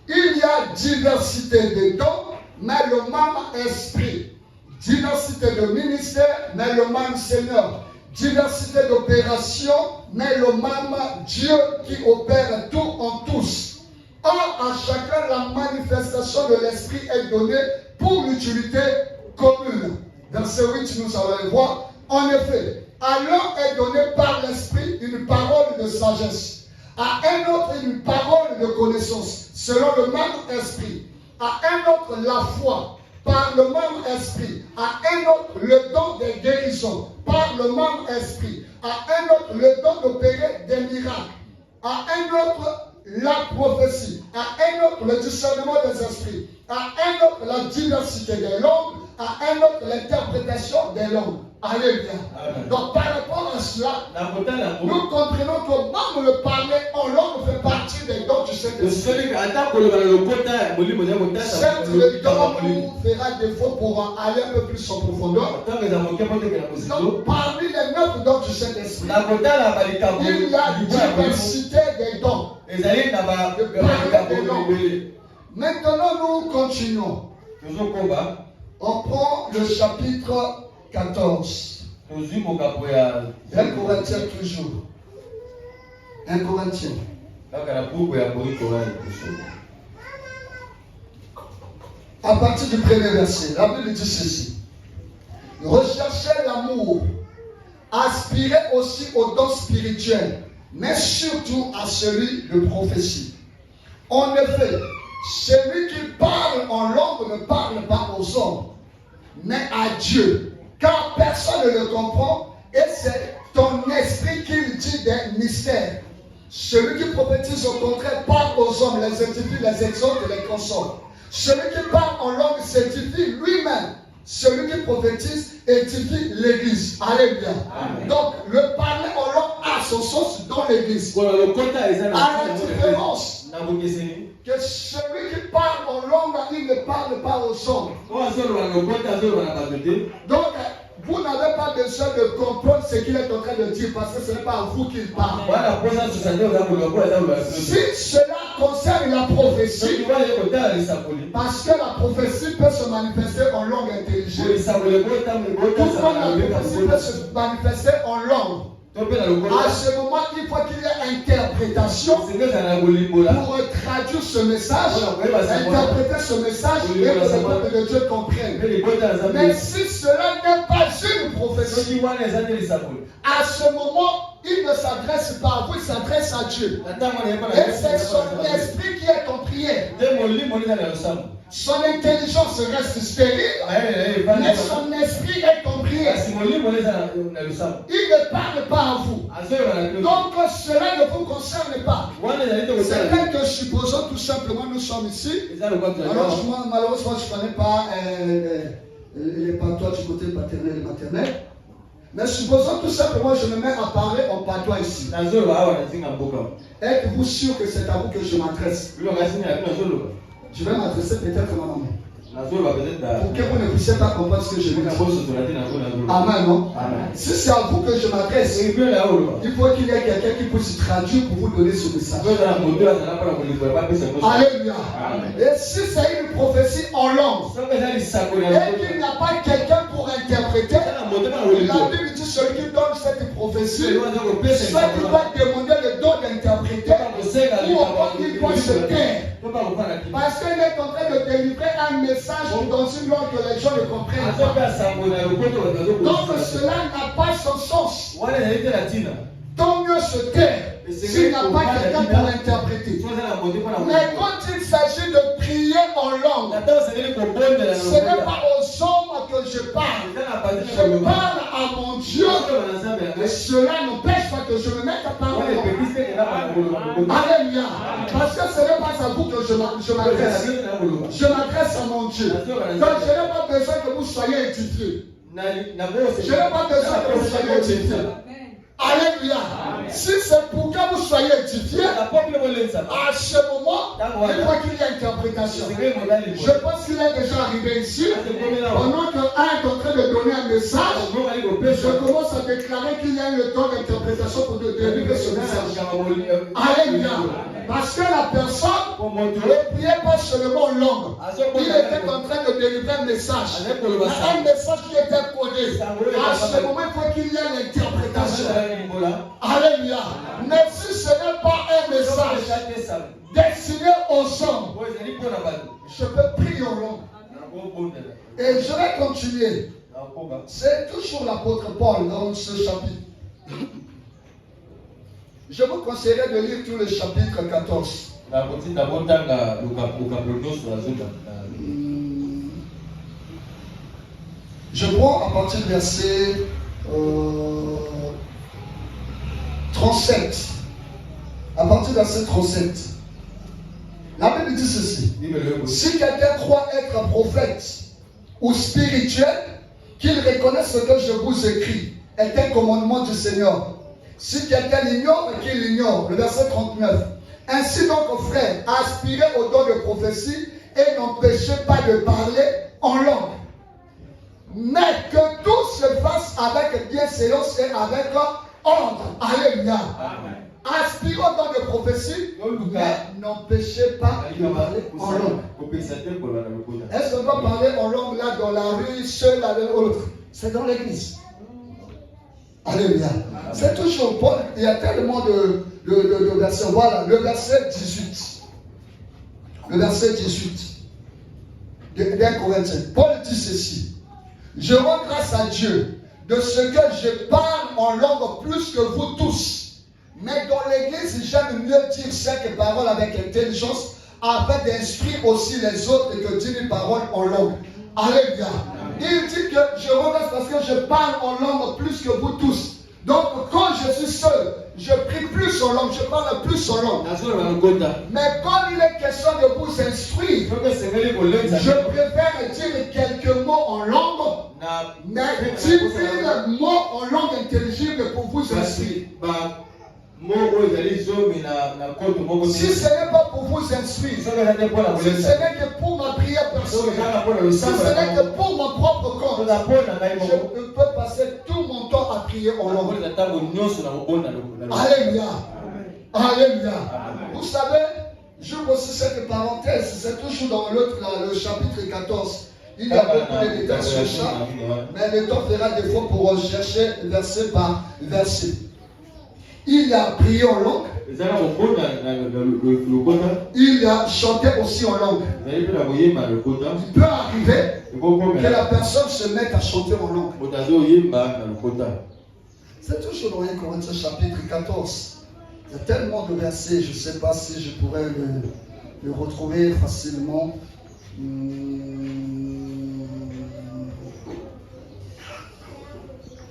Il y a diversité de dons, mais le même Esprit. Diversité de ministères, mais le même Seigneur. Diversité d'opérations, mais le même Dieu qui opère tout en tous. Or, à chacun, la manifestation de l'Esprit est donnée pour l'utilité commune. Verset 8, nous allons le voir. En effet, à l'un est donnée par l'Esprit une parole de sagesse, à un autre une parole de connaissance, selon le même Esprit, à un autre la foi, par le même Esprit, à un autre le don des guérisons, par le même Esprit, à un autre le don d'opérer des miracles, à un autre la prophétie, à un autre le discernement des esprits, à un autre la diversité des langues, à un autre l'interprétation des langues. Alléluia. Donc par rapport à cela, nous comprenons que même le parler en langue fait partie des dons du Saint-Esprit. Certes, le don nous fera défaut pour aller un peu plus en profondeur. Donc parmi les 9 dons du Saint-Esprit, il y a diversité des dons. Maintenant, nous continuons. On prend le chapitre 14. 1 Corinthiens toujours. 1 Corinthiens. À partir du premier verset, la Bible dit ceci. Recherchez l'amour, aspirez aussi aux dons spirituels, mais surtout à celui de prophétie. En effet, celui qui parle en langue ne parle pas aux hommes, mais à Dieu, car personne ne le comprend, et c'est ton esprit qui dit des mystères. Celui qui prophétise au contraire parle aux hommes, les édifie, les exhorte et les console. Celui qui parle en langue s'édifie lui-même. Celui qui prophétise édifie l'église. Alléluia. Donc, le parler en langue a son sens dans l'église. À la différence que celui qui parle en langue, il ne parle pas aux hommes. Donc, vous n'avez pas besoin de comprendre ce qu'il est en train de dire parce que ce n'est pas à vous qu'il parle. Si cela concerne la prophétie, parce que la prophétie peut se manifester en langue intelligente, tout comme la prophétie peut se manifester en langue. À ce moment, il faut qu'il y ait interprétation pour traduire ce message, interpréter ce message et que le peuple de Dieu comprenne. Mais si cela n'est pas une prophétie, à ce moment, il ne s'adresse pas à vous, il s'adresse à Dieu. Et c'est son esprit qui est en prière. Son intelligence reste stérile, mais son esprit est en prière. Il ne parle pas à vous. Donc cela ne vous concerne pas. C'est vrai que supposons tout simplement nous sommes ici. Alors moi, malheureusement je ne connais pas les patois du côté paternel et maternel. Mais supposons tout simplement je me mets à parler en patois ici. Êtes-vous sûr que c'est à vous que je m'adresse? Je vais m'adresser peut-être à ma maman. Pour que vous ne puissiez pas comprendre ce que je veux dire. Amen, non? Si c'est à vous que je m'adresse, il faut qu'il y ait quelqu'un qui puisse traduire pour vous donner ce message. Alléluia. Et si c'est une prophétie en langue, et qu'il n'y a pas quelqu'un pour interpréter, la Bible dit celui qui donne cette prophétie, soit il doit demander le don d'interpréter, ou encore il doit se taire. Parce qu'il est en train de délivrer un message dans une langue que les gens ne comprennent pas. Donc cela n'a pas son sens. Tant mieux se taire s'il n'y a pas quelqu'un pour interpréter. Mais quand il s'agit de prier en langue, ce n'est pas aux hommes que je parle à mon Dieu. Et cela n'empêche pas que je me mette à parler. Alléluia. Parce que ce n'est pas à vous que je m'adresse. Je m'adresse à mon Dieu. Donc je n'ai pas besoin que vous soyez édifiés. Je n'ai pas besoin que vous soyez édifiés. Alléluia. Si c'est pour que vous soyez édifiés, à ce moment, il faut qu'il y ait interprétation. Je pense qu'il est déjà arrivé ici. Pendant qu'un est en train de donner un message, je commence à déclarer qu'il y a le temps d'interprétation pour délivrer ce message. Alléluia. Parce que la personne ne priait pas seulement en langue. Il était en train de délivrer un message. Un message qui était codé. À ce moment, il faut qu'il y ait l'interprétation. Alléluia. Mais si ce n'est pas un message destiné aux hommes, je peux prier en langue. Et je vais continuer. C'est toujours l'apôtre Paul dans ce chapitre. Je vous conseillerais de lire tout le chapitre 14. Je prends à partir du verset 37. À partir du verset 37. La Bible dit ceci. Si quelqu'un croit être un prophète ou spirituel, qu'il reconnaisse ce que je vous écris est un commandement du Seigneur. Si quelqu'un l'ignore, qu'il l'ignore. Le verset 39. Ainsi donc, frères, aspirez au don de prophétie et n'empêchez pas de parler en langue. Mais que tout se fasse avec bienséance et avec ordre. Alléluia. Aspirez au don de prophétie, mais n'empêchez pas de parler en langue. Est-ce qu'on doit parler en langue là dans la rue, seul avec l'autre? C'est dans l'église. Alléluia. C'est toujours Paul. Il y a tellement de versets. Voilà, le verset 18. Le verset 18 d'un Corinthiens. Paul dit ceci. Je rends grâce à Dieu de ce que je parle en langue plus que vous tous. Mais dans l'église, j'aime mieux dire 5 paroles avec intelligence afin d'instruire aussi les autres que dire une parole en langue. Alléluia. Il dit que je regrette parce que je parle en langue plus que vous tous. Donc quand je suis seul, je prie plus en langue, je parle plus en langue. Mais quand il est question de vous instruire, je préfère dire quelques mots en langue, mais 10 000 mots en langue intelligible pour vous instruire. Si ce n'est pas pour vous instruire, si ce n'est que pour ma prière personnelle, si ce n'est que pour mon propre compte, je peux passer tout mon temps à prier en langue. Alléluia. Alléluia. Vous savez, j'ouvre aussi cette parenthèse, c'est toujours dans le chapitre 14. Il y a beaucoup de détails sur ça, mais le temps fera des fois pour rechercher verset par verset. Il a prié en langue. Il a chanté aussi en langue. Il peut arriver que la personne se mette à chanter en langue. C'est toujours dans 1 Corinthiens chapitre 14. Il y a tellement de versets, je ne sais pas si je pourrais le retrouver facilement.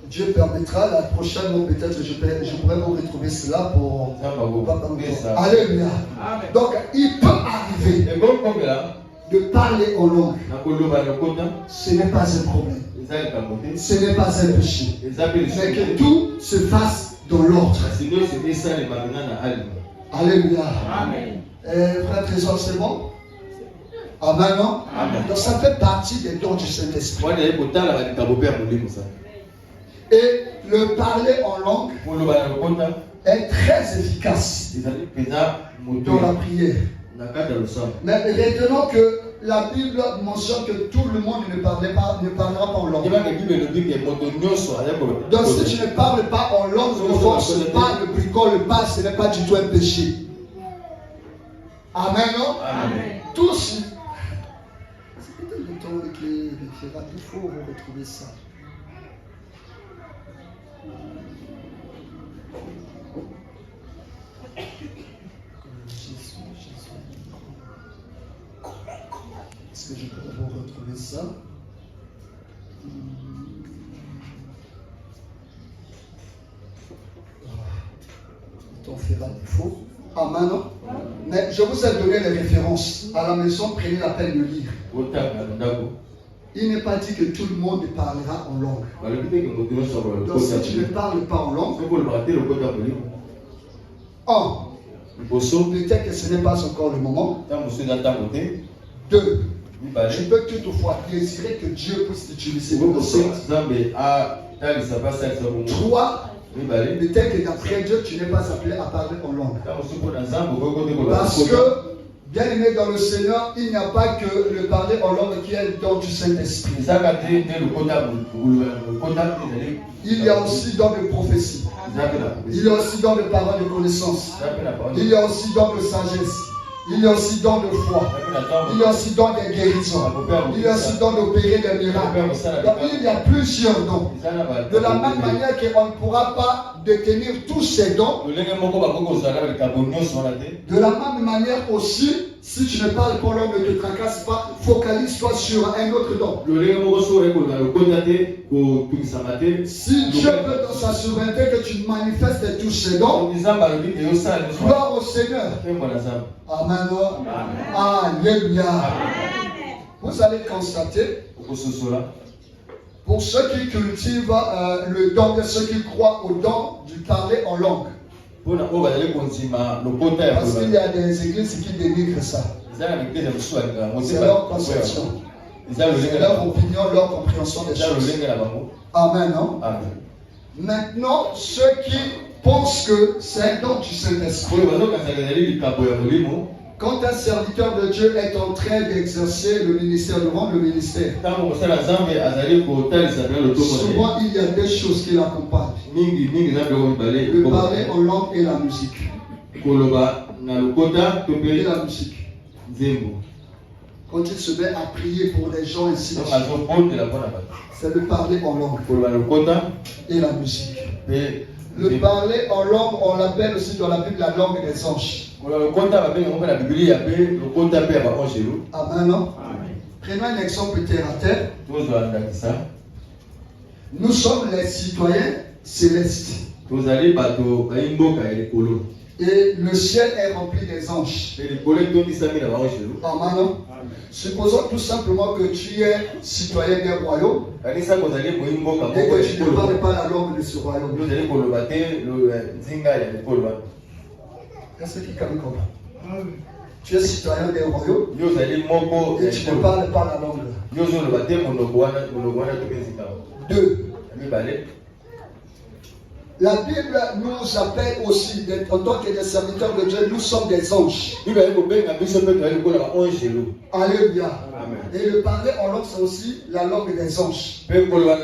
Dieu permettra, la prochaine, peut-être je pourrais vous retrouver cela pour... Alléluia. Donc, il peut arriver de parler en langue. Ce n'est pas un problème. Ce n'est pas un péché. Mais que tout se fasse dans l'ordre. Alléluia. Frère Trésor, c'est bon? Amen, non? Donc, ça fait partie des dons du Saint-Esprit. Et le parler en langue est très efficace dans la prière. Mais retenons que la Bible mentionne que tout le monde ne parlera pas en langue. Donc si je ne parle pas en langue, ne force pas, ne bricole pas, ce n'est pas du tout un péché. Amen, non? Tous. C'est peut-être le temps qui fera, il faut retrouver ça. Est-ce que je peux vous retrouver ça? On fera défaut. Amen. Non? Mais je vous ai donné les références. À la maison, prenez la peine de lire. Il n'est pas dit que tout le monde parlera en langue. Donc si tu ne parles pas en langue, peut-être que ce n'est pas encore le moment. 2. Je peux toutefois désirer que Dieu puisse t'utiliser. 3. Peut-être que d'après Dieu, tu n'es pas appelé à parler en langue. Parce que, bien aimé dans le Seigneur, il n'y a pas que le parler en langue qui est le don du Saint-Esprit. Il y a aussi dans de prophétie. Il y a aussi dans de paroles de connaissance. Il y a aussi dans de sagesse. Il y a aussi dans de foi. Il y a aussi dans des guérisons. Il y a aussi dans d'opérer des miracles. Donc il y a plusieurs dons. De la même manière qu'on ne pourra pas détenir tous ces dons. De la même manière aussi, si tu ne parles pas langue, ne te tracasse pas, focalise-toi sur un autre don. Si Dieu veut dans sa souveraineté que tu manifestes tous ces dons, gloire au Seigneur. Amen. Alléluia. Vous allez constater, pour ceux qui cultivent le don, de ceux qui croient au don du parler en langue. Parce qu'il y a des églises qui dénigrent ça. C'est leur conception. C'est leur opinion, leur compréhension des choses. Amen, non? Amen. Maintenant, ceux qui pensent que c'est un don du Saint-Esprit, quand un serviteur de Dieu est en train d'exercer le ministère, de rendre le ministère, souvent il y a des choses qui l'accompagnent. Le parler en langue et la musique. Et la musique. Quand il se met à prier pour les gens ici, c'est le parler en langue et la musique. Le parler en langue, on l'appelle aussi dans la Bible la langue des anges. Amen, non? Prenons un exemple terre à terre. Nous sommes les citoyens célestes. Et le ciel est rempli des anges. Amen, non? Supposons tout simplement que tu es citoyen d'un royaume et que tu ne parles pas la langue de ce royaume. Est-ce que quelqu'un comprend? Tu es citoyen d'un royaume et tu ne parles pas la langue. 2. La Bible nous appelle aussi, en tant que des serviteurs de Dieu, nous sommes des anges. Alléluia. Et le parler en langue, c'est aussi la langue des anges. Comment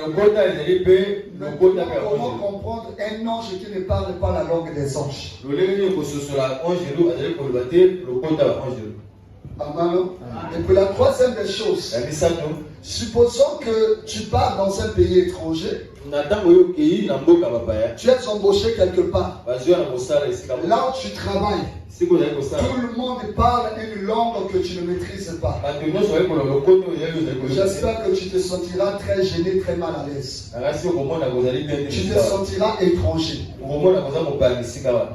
comprendre un ange qui ne parle pas la langue des anges? Amen. Et puis la troisième des choses, supposons que tu pars dans un pays étranger, tu es embauché quelque part, là où tu travailles, tout le monde parle une langue que tu ne maîtrises pas. J'espère que tu te sentiras très gêné, très mal à l'aise. Tu te sentiras étranger.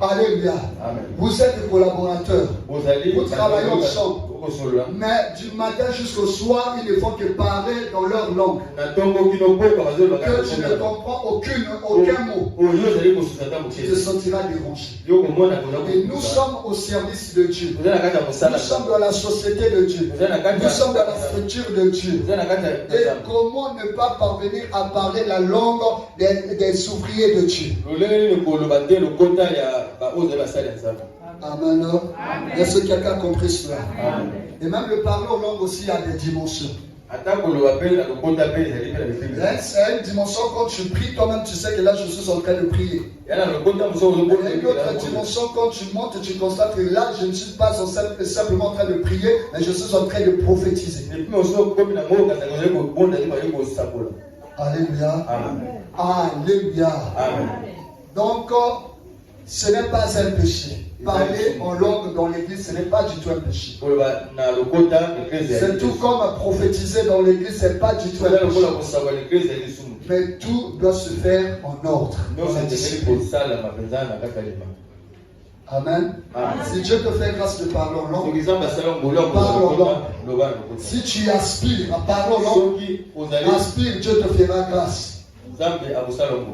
Alléluia. Vous êtes des collaborateurs. Vous travaillez ensemble. Mais du matin jusqu'au soir, ils ne font que parler dans leur langue. Que tu ne comprends aucun mot. Tu te sentiras dérangé. Et nous sommes au service de Dieu. Nous sommes dans la société de Dieu. Nous sommes dans la structure de Dieu. Et comment ne pas parvenir à parler la langue des ouvriers de Dieu? Amen. Est-ce que quelqu'un a compris cela? Et même le parler en langue aussi a des dimensions. C'est une dimension quand tu pries, toi-même tu sais que là je suis en train de prier. Et une autre dimension quand tu montes et tu constates que là je ne suis pas simplement en train de prier, mais je suis en train de prophétiser. Alléluia. Alléluia. Donc ce n'est pas un péché. Parler en langue dans l'église, ce n'est pas du tout un péché. C'est tout comme prophétiser dans l'église, ce n'est pas du tout un péché. Mais tout doit se faire en ordre. Amen. Si Dieu te fait grâce de parler en langue, parle en langue. Si tu aspires à parler en langue, aspire, Dieu te fera grâce.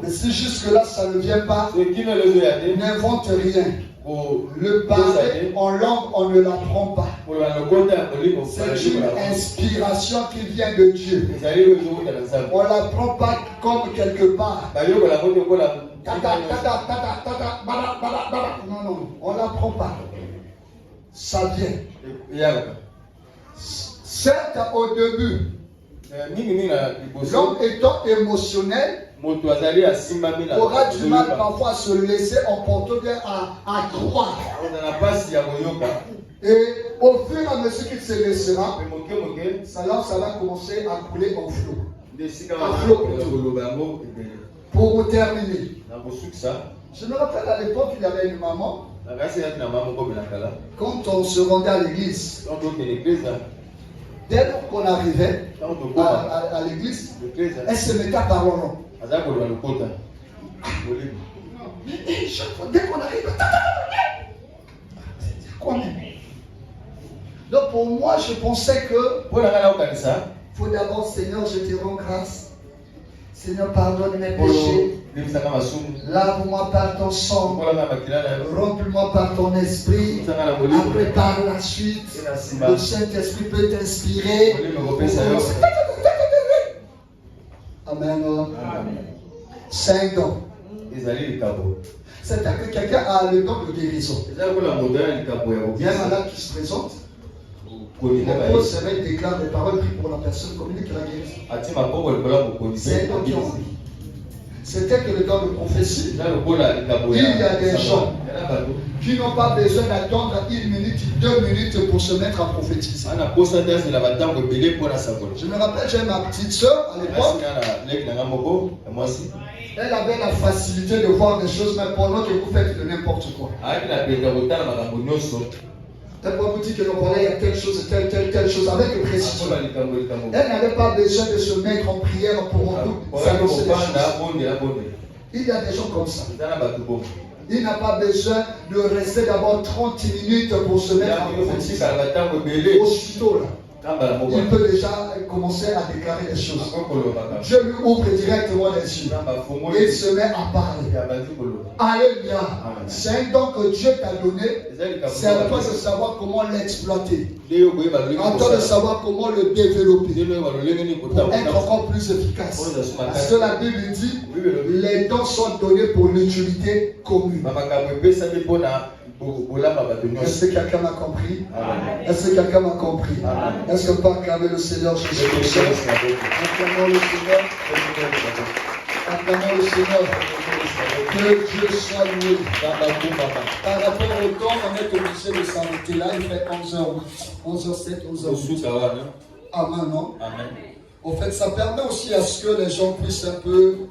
Mais si jusque-là ça ne vient pas, n'invente rien. Le parler en langue, on ne l'apprend pas. C'est une inspiration qui vient de Dieu. On ne l'apprend pas comme quelque part. Non, non, on ne l'apprend pas. Ça vient. Certes, au début, l'homme étant émotionnel, aura du mal parfois à se laisser emporter à croire. Et au fur et à mesure qu'il se laissera, ça va commencer à couler en flot. Pour terminer, je me rappelle à l'époque, il y avait une maman. Quand on se rendait à l'église, dès qu'on arrivait à l'église, elle se mettait à parler en langue. Dès qu'on arrive, donc pour moi, je pensais que il faut d'abord, Seigneur, je te rends grâce. Seigneur, pardonne mes péchés. Lave-moi par ton sang. Remplis-moi par ton esprit. Après, par la suite, le Saint-Esprit peut t'inspirer. Amen. 5 ans. C'est-à-dire que quelqu'un a le don de guérison. Il y a un malade qui se présente. On pose ses mains, déclare des paroles, prie pour la personne, communique la guérison. C'est un don. C'était que le don de prophétie. Il y a des gens qui n'ont pas besoin d'attendre 1 minute, 2 minutes pour se mettre à prophétiser. Je me rappelle, j'ai ma petite soeur à l'époque. Elle avait la facilité de voir des choses, mais pendant que vous faites de n'importe quoi. Elle va vous dire que non, voilà, il y a telle chose, telle chose, avec précision. Elle n'avait pas besoin de se mettre en prière pour s'annoncer des choses. Il y a des gens comme ça. Il n'a pas besoin de rester d'abord 30 minutes pour se mettre en prophétie. Aussitôt là, il peut déjà commencer à déclarer des choses. Dieu lui ouvre directement les yeux. Et il se met à parler. Alléluia. C'est un don que Dieu t'a donné. C'est à toi de savoir comment l'exploiter. À toi de savoir comment le développer pour être encore plus efficace. Parce que la Bible dit les dons sont donnés pour l'utilité commune. Est-ce que quelqu'un m'a compris? Est-ce que quelqu'un m'a compris? Est-ce que pas acclamer le Seigneur Jésus-Christ? Acclamons le Seigneur. Acclamons le Seigneur. Que Dieu soit loué. Par rapport au temps, on est obligé de s'arrêter là. Il fait 11h08, 11h07, 11h08. Amen, non? En fait, ça permet aussi à ce que les gens puissent un peu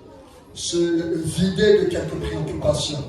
se vider de quelques préoccupations.